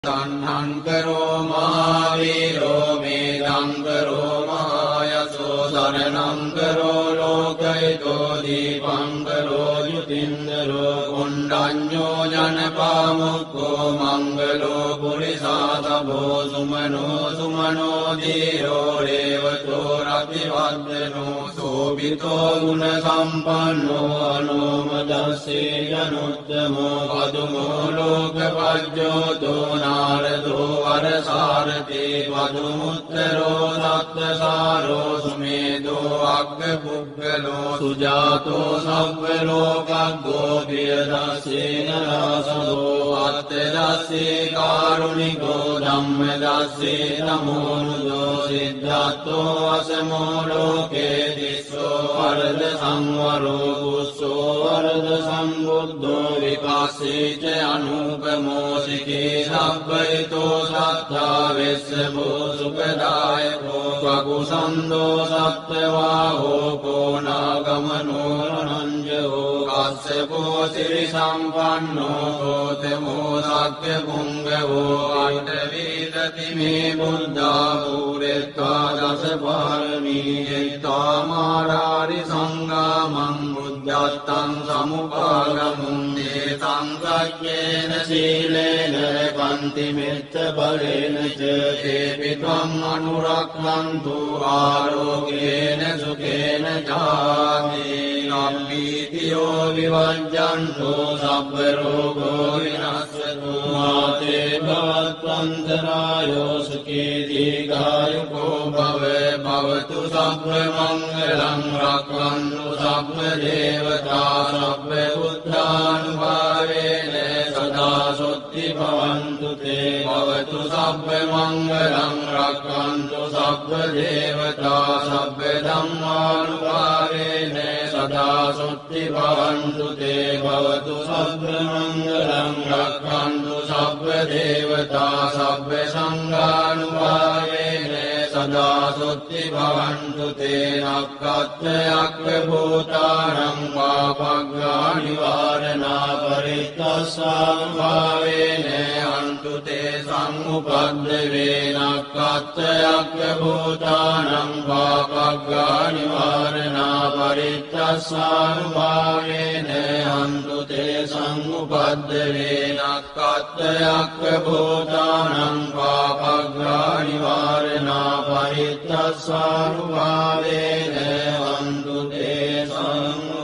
තණ්හං කරෝමා වීරෝ මේධං කරෝමා යසෝ සරණං කරෝ ලෝකයිතෝ දීපං කරෝ යුතින්දරෝ කුණ්ඩඤ්ඤෝ ජනපාමුක්ඛෝ මංගලෝ පුරිසාතභෝ සුමනෝ ධීරෝ රේවතෝ රතිවද්දනෝ සෝභිතෝ ගුණ සම්පන්නෝ අනෝමදස්සේ ජනුත්තමෝ පදුමෝ ලෝකපජ්ජෝතෝ නාරදෝ වරසාරතේ වදුමුත්තරෝ සත්ත්වසාරෝ සුමේදෝ අග්ගපුග්ගලෝ සුජාතෝ සව්වලෝකග්ගෝ පියදස්සේන රාසදෝ අත්තදස්සේ කාරුණිකෝ ධම්මදස්සේ නමෝනුදෝ සිද්ධාත්තෝ අසමෝ ලෝකේ දිස්සෝ වරද සංවරෝ කුස්සෝ වරද සම්බුද්ධෝ විපස්සීච අනුපමෝ සිකේ සබ්බයිතෝ සත්තා වෙස්සබෝ සුඛදායකෝ වකුසන්தோ සත්ත්වාහෝ කෝනාගමනෝ රණංජෝ කස්සපෝ සිරි සම්පන්නෝ ගෝතමෝ සක්්‍ය පුංගවෝ අට්ඨවීදති මේ බුද්ධා පුරෙත්වා දස පාරමී යත්තාමාරාරි සංඝාමං බුද්ධත්තං සමුපාගමුං දේතං සක්්‍යේන සීලේන පන්ති මෙත්ත බලේන ච තේපි ත්වං අනුරක්ඛන්තු ආරෝග්‍යේන සුඛේන චාති නම්බීතියෝ විවජ්ජන්තෝ සබ්බ රෝගෝ විනස්සතු මාතේ භවත්වන්තරායෝ සුඛී දීඝායුකෝ භව භවතු සබ්බ මංගලං රක්ඛන්තු සබ්බ දේවතා සබ්බ බුද්ධානුභාවේන සදා සොත්ති භවන්තු තේ භවතු සබ්බ මංගලං රක්ඛන්තු සබ්බ දේවතා සබ්බ ධම්මානුභාවේන සදා සොත්ති භවන්තු තේ භවතු සබ්බ මංගලං රක්ඛන්තු සබ්බ දේවතා සබ්බ සංඝානුභාවේන සදා සොත්ති භවන්තු තේ නක්ඛත්ථයක් භූතානං පාපග්ගා නිවාරණා පරිත්තස්සානුභාවේන අන්තු තේ සම්උපද්දවේ නක්ඛත්ථයක් භූතානං පාපග්ගා නිවාරණා පරිත්තස්සානුභාවේන අන්තු තේ සම්උපද්දවේ නක්ඛත්ථයක් භූතානං පාපග්ගා නිවාරණා පරිත්තස්සානුභාවේන අන්තු තේ සම්උපද්දවේ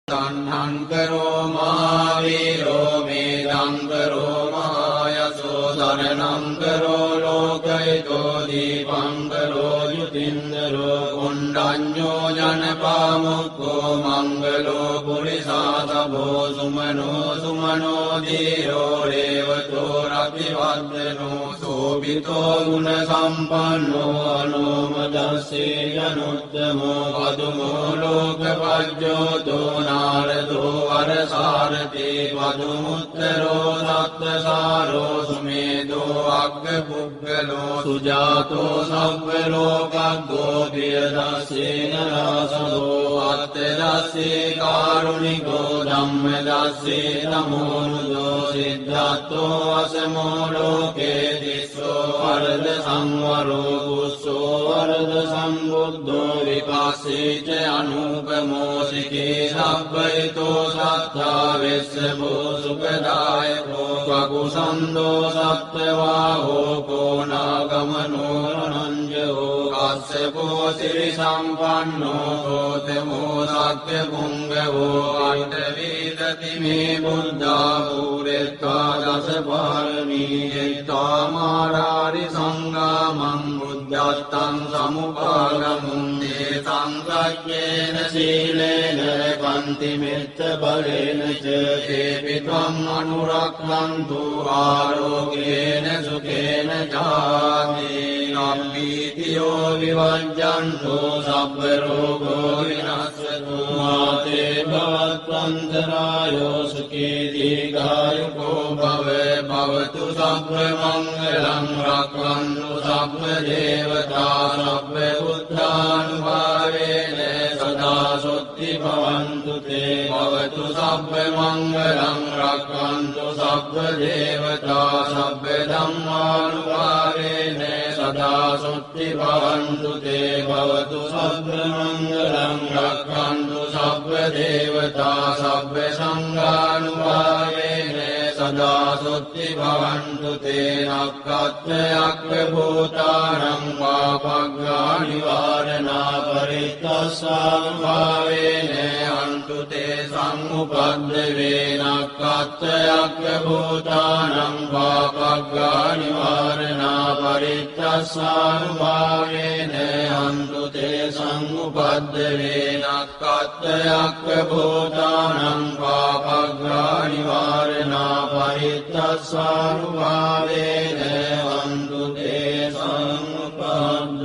තණ්හං කරෝමා වීරෝ මේධං කරෝමා යසෝ සරණං කරෝ ලෝකයිතෝ දීපං කරෝ යුතින්දරෝ කුණ්ඩඤ්ඤෝ ජනපාමුක්ඛෝ මංගලෝ පුරිසාතභෝ සුමනෝ ධීරෝ රේවතෝ රතිවද්දනෝ සෝභිතෝ ගුණ සම්පන්නෝ අනෝමදස්සේ ජනුත්තමෝ පදුමෝ ලෝකපජ්ජෝතෝ නාරදෝ වරසාරතේ වදුමුත්තරෝ සත්ත්වසාරෝ සුමේදෝ අග්ගපුග්ගලෝ සුජාතෝ සව්වලෝකග්ගෝ පියදස්සේන රාසදෝ අත්තදස්සේ කාරුණිකෝ ධම්මදස්සේ නමෝනුදෝ සිද්ධාත්තෝ අසමෝ ලෝකේ දිස්සෝ වරද සංවරෝ කුස්සෝ වරද සම්බුද්ධෝ විපස්සීච අනුපමෝ සිකේ සබ්බයිතෝ සත්තා වෙස්සබෝ සුඛදායකෝ වකුසන්தோ සත්ත්වාහෝ කෝනාගමනෝ රණංජෝ කස්සපෝ සිරි සම්පන්නෝ ගෝතමෝ සක්්‍ය පුංගවෝ අට්ඨවීදති මේ බුද්ධා පුරෙත්වා දස පාරමී යත්තාමාරාරි සංඝාමං බුද්ධත්තං සමුපාගමුං දේතං සක්්‍යේන සීලේන පන්ති මෙත්ත බලේන ච තේපි ත්වං අනුරක්ඛන්තු ආරෝග්‍යේන සුඛේන චාති නම්බීතියෝ විවජ්ජන්තෝ සබ්බ රෝගෝ විනස්සතු මාතේ භවත්වන්තරායෝ සුඛී දීඝායුකෝ භව භවතු සබ්බ මංගලං රක්ඛන්තු සබ්බ දේවතා සබ්බ බුද්ධානුභාවේන සදා සොත්ති සුත්ති භවන්තු තේ භවතු සබ්බ මංගලං රක්ඛන්තු සබ්බ දේවතා සබ්බ ධම්මානුභාවේන සදා සුත්ති භවන්තු තේ භවතු සබ්බ මංගලං රක්ඛන්තු සබ්බ දේවතා සබ්බ සංඝානුභාවේන සදා සුත්ති භවන්තු තේ නක්ඛත්ථයක් භූතානං පාපග්ගා නිවාරණා පරිත්තස්සානුභාවේන අන්තු තේ සම්උපද්දවේ නක්ඛත්ථයක් භූතානං පාපග්ගා නිවාරණා පරිත්තස්සානුභාවේන අන්තු තේ සම්උපද්දවේ නක්ඛත්ථයක් භූතානං පාපග්ගා නිවාරණා පරිත්තස්සානුභාවේන වන්තු තේ සම්පද්දවේ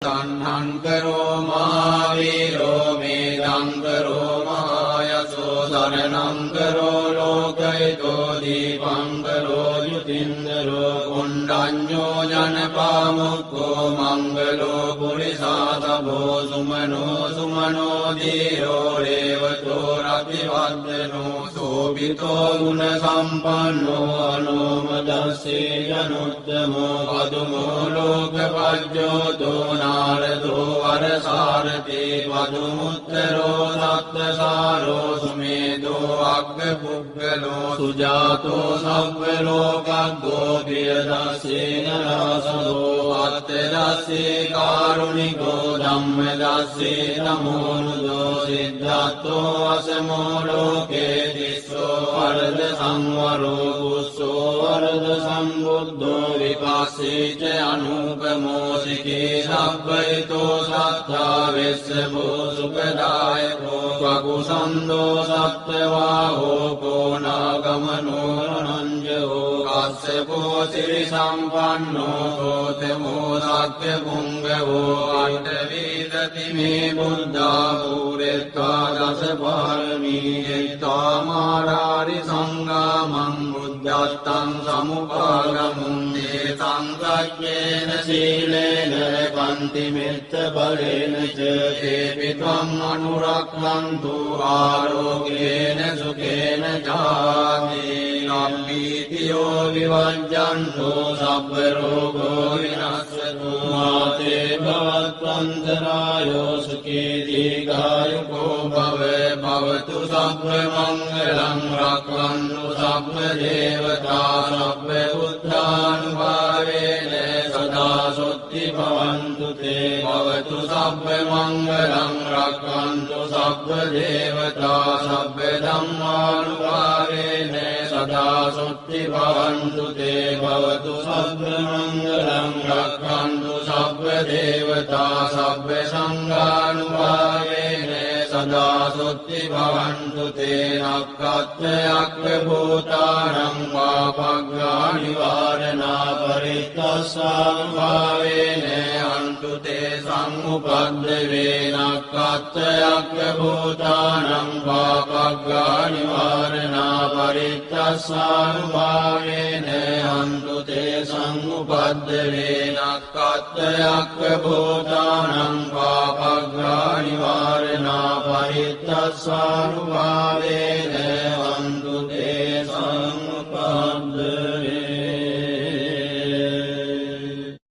තණ්හං කරෝ මහාවීරෝ මේදං කරෝ මහායසෝ සරණං කරෝ ලෝකයිතෝ දීපං කරෝ යුතින්දරෝ කුණ්ඩඤ්ඤෝ ජනපාමුක්ඛෝ මංගලෝ පුරිසාතභෝ සුමනෝ සුමනෝ ධීරෝ රේවතෝ රතිවද්දනෝ සෝභිතෝ ගුණ සම්පන්නෝ අනෝමදස්සේ ජනුත්තමෝ පදුමෝ ලෝකපජ්ජෝතෝ නාරදෝ වරසාරතේ පදුමුත්තරෝ සත්තසාරෝ සුමේදෝ අග්ගපුග්ගලෝ සුජාතෝ සබ්බ ලෝකග්ගෝ පියදස්සේන රාසදෝ අත්තදස්සේ කාරුණිකෝ ධම්මදස්සේ නමෝනුදෝ සිද්ධාත්තෝ අසමෝ ලෝකේ තිස්සෝ වරද සංවරෝ කුස්සෝ වරද සම්බුද්ධෝ විපස්සීච අනුපමෝ සිකේ සබ්බයිතෝ සත්තා වෙස්සබෝ සුඛදායකෝ වකුසන්දෝ සත්ත්වාහෝ කෝනාගමනෝ රණංජෝ කස්සපෝ සිරි සම්පන්නෝ ගෝතමෝ සත්‍ය පුංගවෝ අට්ඨවීදති මේ බුද්ධා පුරෙත්වා දස පාරමී එත්තා මාරාරි සංගාමං බුද්ධත්තං සමුපාගමුං දේ සංගච්ඡේන සීලේන පන්ති මෙත්ත බලේන ච තේපි ත්වං අනුරක්ඛන්තු ආරෝග්‍යේන සුඛේන ජාති නම්බීතියෝ විවංජන්තෝ සබ්බ රෝගෝ විනස්සතු මාතේ භවත්වන්තරායෝ සුඛී දීඝායුකෝ භව භවතු සබ්බ මංගලං රක්ඛන්තු සබ්බ දේවතා සබ්බ බුද්ධානුභාවේන සදා සොත්ති භවන්තු තේ භවතු සබ්බ මංගලං රක්ඛන්තු සබ්බ දේවතා සබ්බ ධම්මානුභාවේන සදා සොත්ති භවන්තු තේ භවතු සබ්බ මංගලං රක්ඛන්තු සබ්බ දේවතා සබ්බ සංඝානුභාවේන සදා සොත්ති භවන්තු තේ නක්ඛත්ථයක් භූතානං පාපග්ගා නිවාරණා පරිත්තස්සානුභාවේන අන්තු තේ සම්උපද්දවේ නක්ඛත්ථයක් භූතානං පාපග්ගා නිවාරණා පරිත්තස්සානුභාවේන අන්තු තේ සම්උපද්දවේ නක්ඛත්ථයක් භූතානං පාපග්ගා නිවාරණා පරිත්තස්සානුභාවේන වන්තු තේ සම්පද්දවේ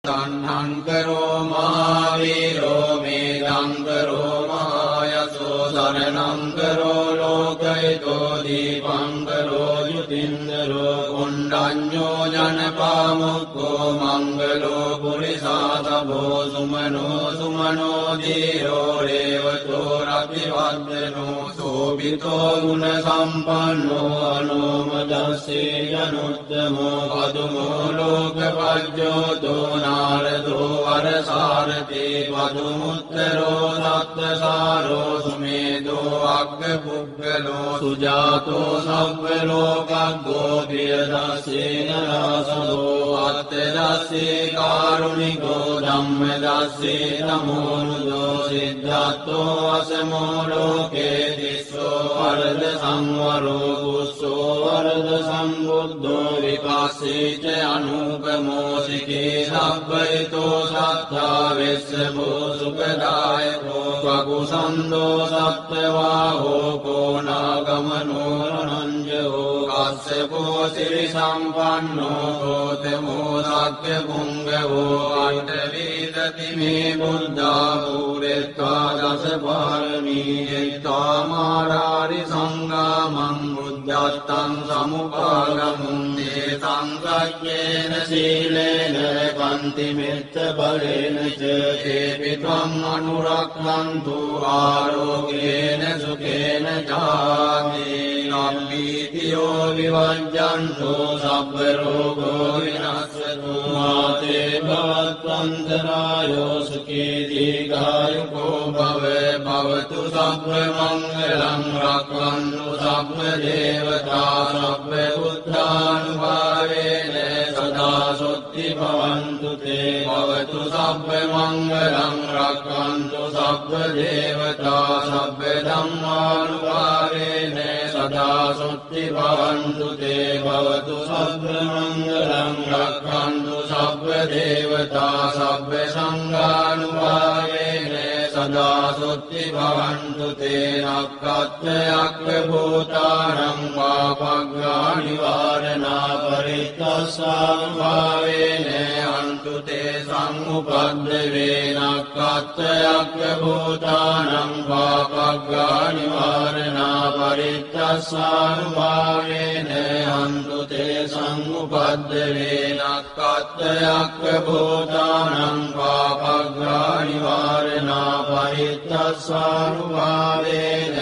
තණ්හං කරෝ මහාවීරෝ මේදං කරෝ මහායසෝ සරණං කරෝ ලෝකයිතෝ දීපං කරෝ යුතින්දරෝ කුණ්ඩඤ්ඤෝ ජනපාමුක්ඛෝ මංගලෝ පුරිසාතභෝ සුමනෝ සුමනෝ ධීරෝ රේවතෝ රතිවද්දනෝ සෝභිතෝ ගුණ සම්පන්නෝ අනෝමදස්සේ ජනුත්තමෝ පදුමෝ ලෝකපජ්ජෝතෝ නාරදෝ වරසාරතේ පදුමුත්තරෝ සත්තසාරෝ සුමේදෝ අග්ගපුග්ගලෝ සුජාතෝ සබ්බ ලෝකග්ගෝ පියදස්සේන රාසදෝ අත්තදස්සේ කාරුණිකෝ ධම්මදස්සේ නමෝනුදෝ සිද්ධාත්තෝ අසමෝ ලෝකේ තිස්සෝ වරද සංවරෝ කුස්සෝ වරද වරද සම්බුද්ධෝ විපස්සීච අනුපමෝසිකේ සබ්බයිතෝ සත්තා වෙස්ස භූසුඛදායකෝ වකුසන්தோ සත්ත්වාහෝ කෝනාගමනෝ රණංජෝ කස්සපෝ සිරි සම්පන්නෝ ගෝතමෝ සක්්‍ය පුංගවෝ අට්ඨවීදති මේ බුද්ධා පූරෙත්වා දස පාරමී එත්වා මාරාරි සංගාමං බුද්ධත්තං සමුපාගමුං දේතං සක්්‍යේන සීලේන පන්ති මෙත්ත බලේන ච තේපි ත්වං අනුරක්ඛන්තු ආරෝග්‍යේන සුඛේන ජාති නම්බීතියෝ විවජ්ජන්තෝ සබ්බ රෝගෝ විනස්සතු මාතේ භවත්වන්තරායෝ සුඛී දීඝායුකෝ භව භවතු සබ්බ මංගලං රක්ඛන්තු සබ්බ දේවතා සබ්බ බුද්ධානුභාවේන සදා සොත්ති භවන්තු තේ භවතු සබ්බ මංගලං රක්ඛන්තු සබ්බ දේවතා සබ්බ ධම්මානුභාවේන සදා සොත්ති භවන්තු තේ භවතු සබ්බ මංගලං රක්ඛන්තු සබ්බ දේවතා සබ්බ සංඝානුභාවේන සදා සොත්ති භවන්තු තේ නක්ඛත්ථයක් භූතානං පාපග්ගා නිවාරණා පරිත්තස්සානුභාවේන අන්තු තේ සම්උපද්දවේ නක්ඛත්ථයක් භූතානං පාපග්ගා නිවාරණා පරිත්තස්සානුභාවේන අන්තු තේ සම්උපද්දවේ නක්ඛත්ථයක් භූතානං පාපග්ගා නිවාරණා පරිත්තස්සානුභාවේන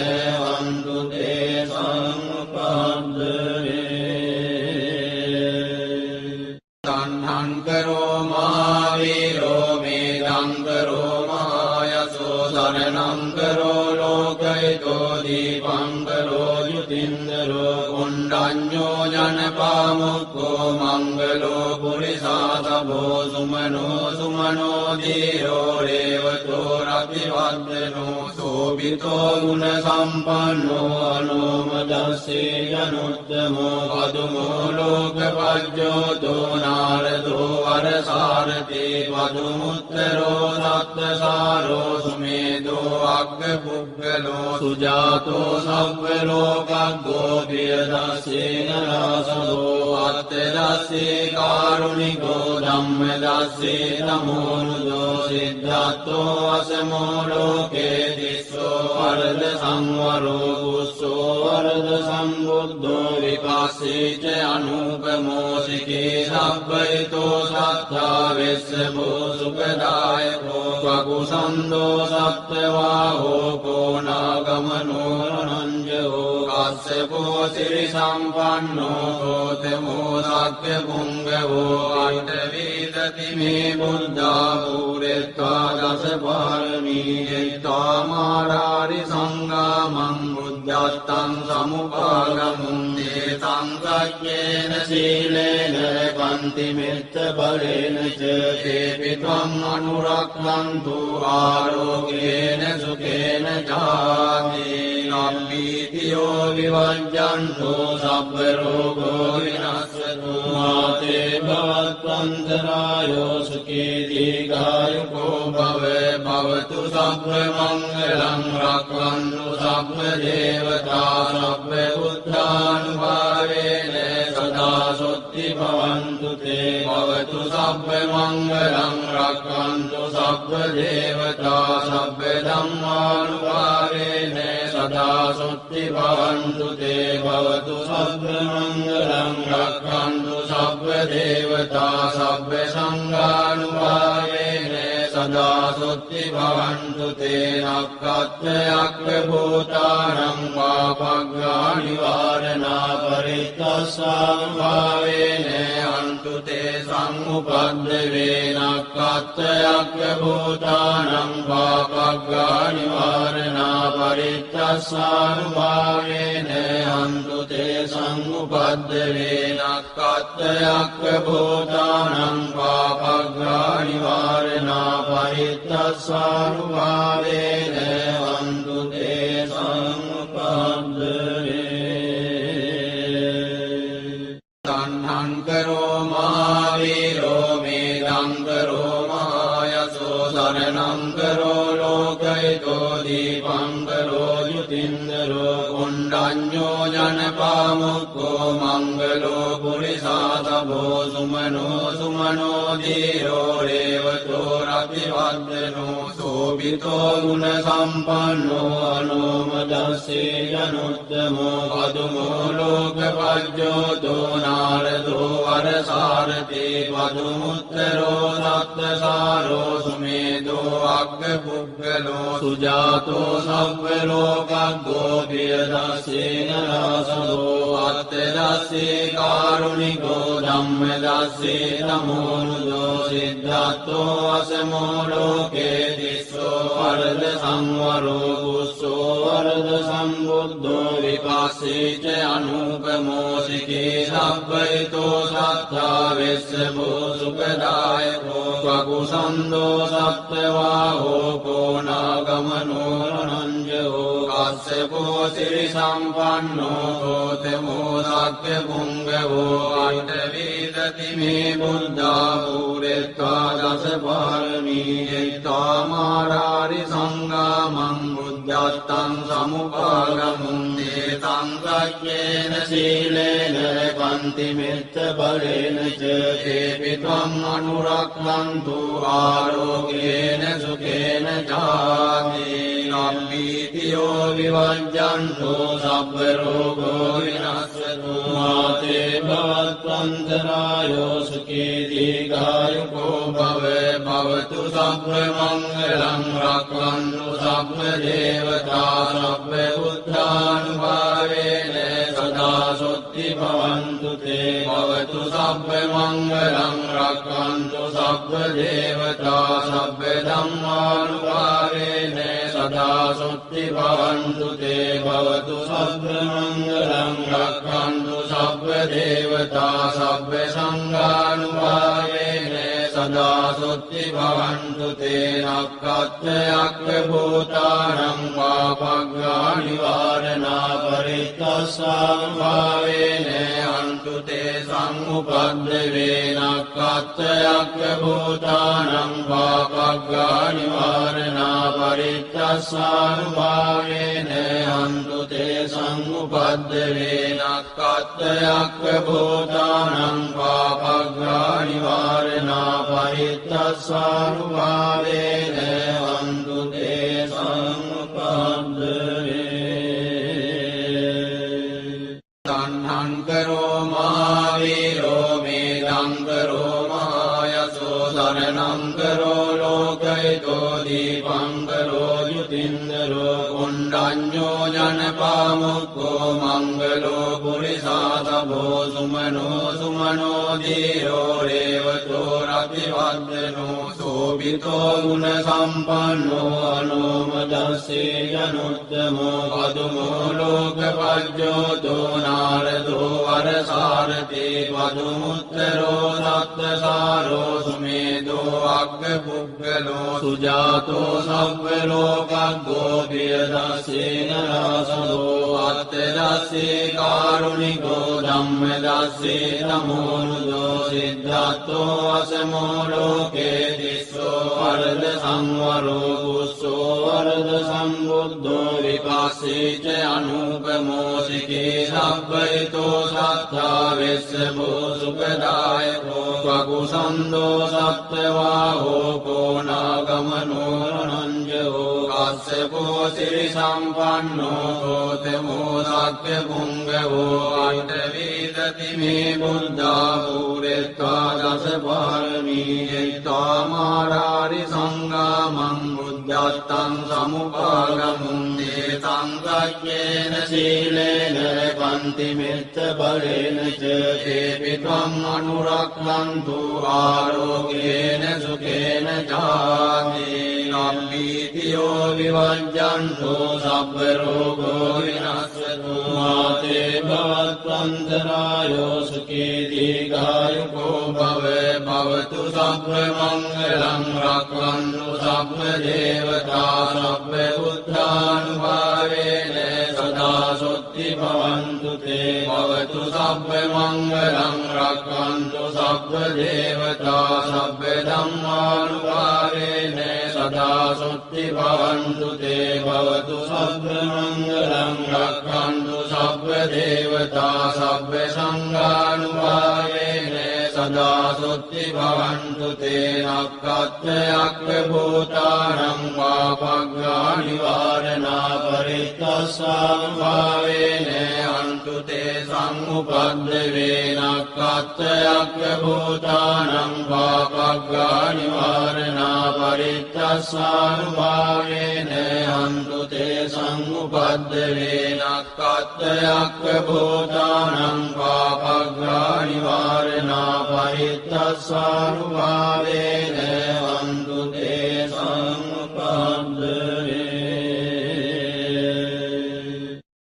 අන්තු තේ සම්උපද්දවේ තණ්හං කරෝ මහාවීරෝ මේදං කරෝ මහායසෝ සරණං කරෝ ලෝකයිතෝ දීපං කරෝ යුතින්දරෝ කුණ්ඩඤ්ඤෝ ජනපාමුක්ඛෝ මංගලෝ පුරිසාසභෝ සුමනෝ සුමනෝ ධීරෝ රේවතෝ රතිවද්දනෝ සෝභිතෝ ගුණ සම්පන්නෝ අනෝමදස්සේ ජනුත්තමෝ පදුමෝ ලෝකපජ්ජෝතෝ නාරදෝ වරසාරතේ පදුමුත්තරෝ සත්තසාරෝ සුමේදෝ අග්ගපුග්ගලෝ සුජාතෝ සව්වලෝකග්ගෝ ප්‍රියදස්සේන රාසදෝ අත්තදස්සේ කාරුණිකෝ ධම්මදස්සේ නමෝනුදෝ සිද්ධාත්තෝ අසමෝ ලෝකේ තිස්සෝ වරද සංවරෝ කුස්සෝ වරද සම්බුද්ධෝ විපස්සීච අනුපමෝසිකේ සබ්බයිතෝ සත්තා වෙස්ස භූසුඛදායකෝ වකුසන්தோ සත්ත්වාහෝ කෝනාගමනෝ රණංජෝ කස්සපෝ සිරි සම්පන්නෝ ගෝතමෝ සක්්‍ය පුංගවෝ අට්ඨවීදති මේ බුද්ධා පූරෙත්වා දස පාරමී එත්වා මාරාරි සංගාමං බුද්ධත්තං සමුපාගමුං දේතං සක්්‍යේන සීලේන පන්ති මෙත්ත බලේන ච තේපි ත්වං අනුරක්ඛන්තු ආරෝග්‍යේන සුඛේන ජාති නම්බීතියෝ විවජ්ජන්තෝ සබ්බ රෝගෝ විනස්සතු මාතේ භවත්වන්තරායෝ සුඛී දීඝායුකෝ භව භවතු සබ්බ මංගලං රක්ඛන්තු සබ්බ දේවතා සබ්බ බුද්ධානුභාවේන සදා සොත්ති භවන්තු තේ භවතු සබ්බ මංගලං රක්ඛන්තු සබ්බ දේවතා සබ්බ ධම්මානුභාවේන සදා සොත්ති භවන්තු තේ භවතු සබ්බ මංගලං රක්ඛන්තු සබ්බ දේවතා සබ්බ සංඝානුභාවේන සදා සොත්ති භවන්තු තේ නක්ඛත්ථයක් භූතානං පාපග්ගා නිවාරණා පරිත්තස්සානුභාවේන අන්තු තේ සම්උපද්දවේ නක්ඛත්ථයක් භූතානං පාපග්ගා නිවාරණා පරිත්තස්සානුභාවේන අන්තු තේ සම්උපද්දවේ නක්ඛත්ථයක් භූතානං පාපග්ගා නිවාරණා පරිත්තස්සානුභාවේන අන්තු තේ සම්උපද්දවේ කුණ්ඩඤ්ඤෝ ජනපාමුක්ඛෝ මංගලෝ පුරිසාතභෝ සුමනෝ සුමනෝ ධීරෝ රේවතෝ රතිවද්දනෝ සෝභිතෝ ගුණ සම්පන්නෝ අනෝමදස්සේ ජනුත්තමෝ පදුමෝ ලෝකපජ්ජෝතෝ නාරදෝ වරසාරතේ පදුමුත්තරෝ සත්තසාරෝ සුමේදෝ අග්ගපුග්ගලෝ සුජාතෝ සබ්බ ලෝකග්ගෝ පියදස්සේන රාසදෝ අත්තදස්සේ කාරුණිකෝ ධම්මදස්සේ නමෝනුදෝ සිද්ධාත්තෝ අසමෝ ලෝකේ තිස්සෝ වරද සංවරෝ කුස්සෝ වරද සම්බුද්ධෝ විපස්සීච අනුපමෝ සිකේ සබ්බයිතෝ සත්තා වෙස්සබෝ සුඛදායකෝ වකුසන්දෝ සත්ත්වාහෝ කෝනාගමනෝ රණංජෝ කස්සපෝ සිරි සම්පන්නෝ ගෝතමෝ සක්්‍ය පුංගවෝ අට්ඨවීදති මේ බුද්ධා පුරෙත්තා දස පාරමී මාරාරි සංගාමං බුද්ධත්තං සමුපාගමුං දේතං සච්චේන සීලේන පන්ති මෙත්ත බලේන ච තේපි ත්වං අනුරක්ඛන්තු ආරෝග්‍යේන සුඛේන ජාති නම්බීතියෝ විවජ්ජන්තෝ සබ්බ රෝගෝ විනස්සතු මාතේ භවත්වන්තරායෝ සුඛී දීඝායුකෝ භව භවතු සබ්බ මංගලං රක්ඛන්තු සබ්බ දේවතා සබ්බ බුද්ධානුභාවේන සදා සොත්ති භවන්තු තේ භවතු සබ්බ මංගලං රක්ඛන්තු සබ්බ දේවතා සබ්බ ධම්මානුභාවේන සදා සොත්ති භවන්තු තේ භවතු සබ්බ මංගලං රක්ඛන්තු සබ්බ දේවතා සබ්බ සංඝානුභාවේන සදා සොත්ති භවන්තු තේ නක්ඛත්ථයක් භූතානං පාපග්ගා නිවාරණා පරිත්තස්සානුභාවේන අන්තු තේ සම්උපද්දවේ නක්ඛත්ථයක් භූතානං පාපග්ගා නිවාරණා පරිත්තස්සානුභාවේන අන්තු තේ සම්උපද්දවේ නක්ඛත්ථයක් භූතානං පාපග්ගා නිවාරණා පරිත්තස්සානුභාවේන අන්තු තේ සම්උපද්දවේ තණ්හං කරෝ මහාවීරෝ මේධං කරෝ මහායසෝ සරණං කරෝ ලෝකයිතෝ දීපං කරෝ යුතින්දරෝ කුණ්ඩඤ්ඤෝ ජනපාමුක්ඛෝ මංගලෝ පුරිසාතභෝ සුමනෝ සුමනෝ ධීරෝ රේවතෝ රතිවද්දනෝ සෝභිතෝ ගුණ සම්පන්නෝ අනෝමදස්සේ ජනුත්තමෝ පදුමෝ ලෝකපජ්ජෝතෝ නාරදෝ වරසාරතේ පදුමුත්තරෝ සත්තසාරෝ සුමේදෝ අග්ගපුග්ගලෝ සුජාතෝ සබ්බ ලෝකග්ගෝ පියදස්සේන රාසදෝ අත්තදස්සේ කාරුණිකෝ ධම්මදස්සේ නමෝනුදෝ සිද්ධාත්තෝ අසමෝ ලෝකේ තිස්සෝ වරද සංවරෝ කුස්සෝ වරද සම්බුද්ධෝ විපස්සීච අනුපමෝ සිකේ සබ්බයිතෝ සත්තා වෙස්සබෝ සුඛදායකෝ වකුසන්දෝ සත්ත්වාහෝ කෝනාගමනෝ රණංජෝ කස්සපෝ සිරි සම්පන්නෝ ගෝතමෝ සක්්‍ය පුංගවෝ අට්ඨවීදති මේ බුද්ධා පුරෙත්තා දස පාරමී මාරාරි සංගාමං බුද්ධත්තං සමුපාගමුං දේතං සච්චේන සීලේන පන්ති මෙත්ත බලේන ච තේපි ත්වං අනුරක්ඛන්තු ආරෝග්‍යේන සුඛේන ජාති නම්බීතියෝ විවජ්ජන්තෝ සබ්බ රෝගෝ විනස්සතු මාතේ භවත්වන්තරායෝ සුඛී දීඝායුකෝ භව භවතු සබ්බ මංගලං රක්ඛන්තු සබ්බ දේවතා සබ්බ බුද්ධානුභාවේන සදා සොත්ති භවන්තු තේ භවතු සබ්බ මංගලං රක්ඛන්තු සබ්බ දේවතා සබ්බ ධම්මානුභාවේන සදා සොත්ති භවන්තු තේ භවතු සබ්බ මංගලං රක්ඛන්තු සබ්බ දේවතා සබ්බ සංඝානුභාවේන සදා සොත්ති භවන්තු තේ නක්ඛත්ථයක් භූතානං පාපග්ගා නිවාරණා පරිත්තස්සානුභාවේන අන්තු තේ සම්උපද්දවේ නක්ඛත්ථයක් භූතානං පාපග්ගා නිවාරණා පරිත්තස්සානුභාවේන අන්තු තේ සම්උපද්දවේ නක්ඛත්ථයක් භූතානං පාපග්ගා නිවාරණා පරිත්තස්සානුභාවේන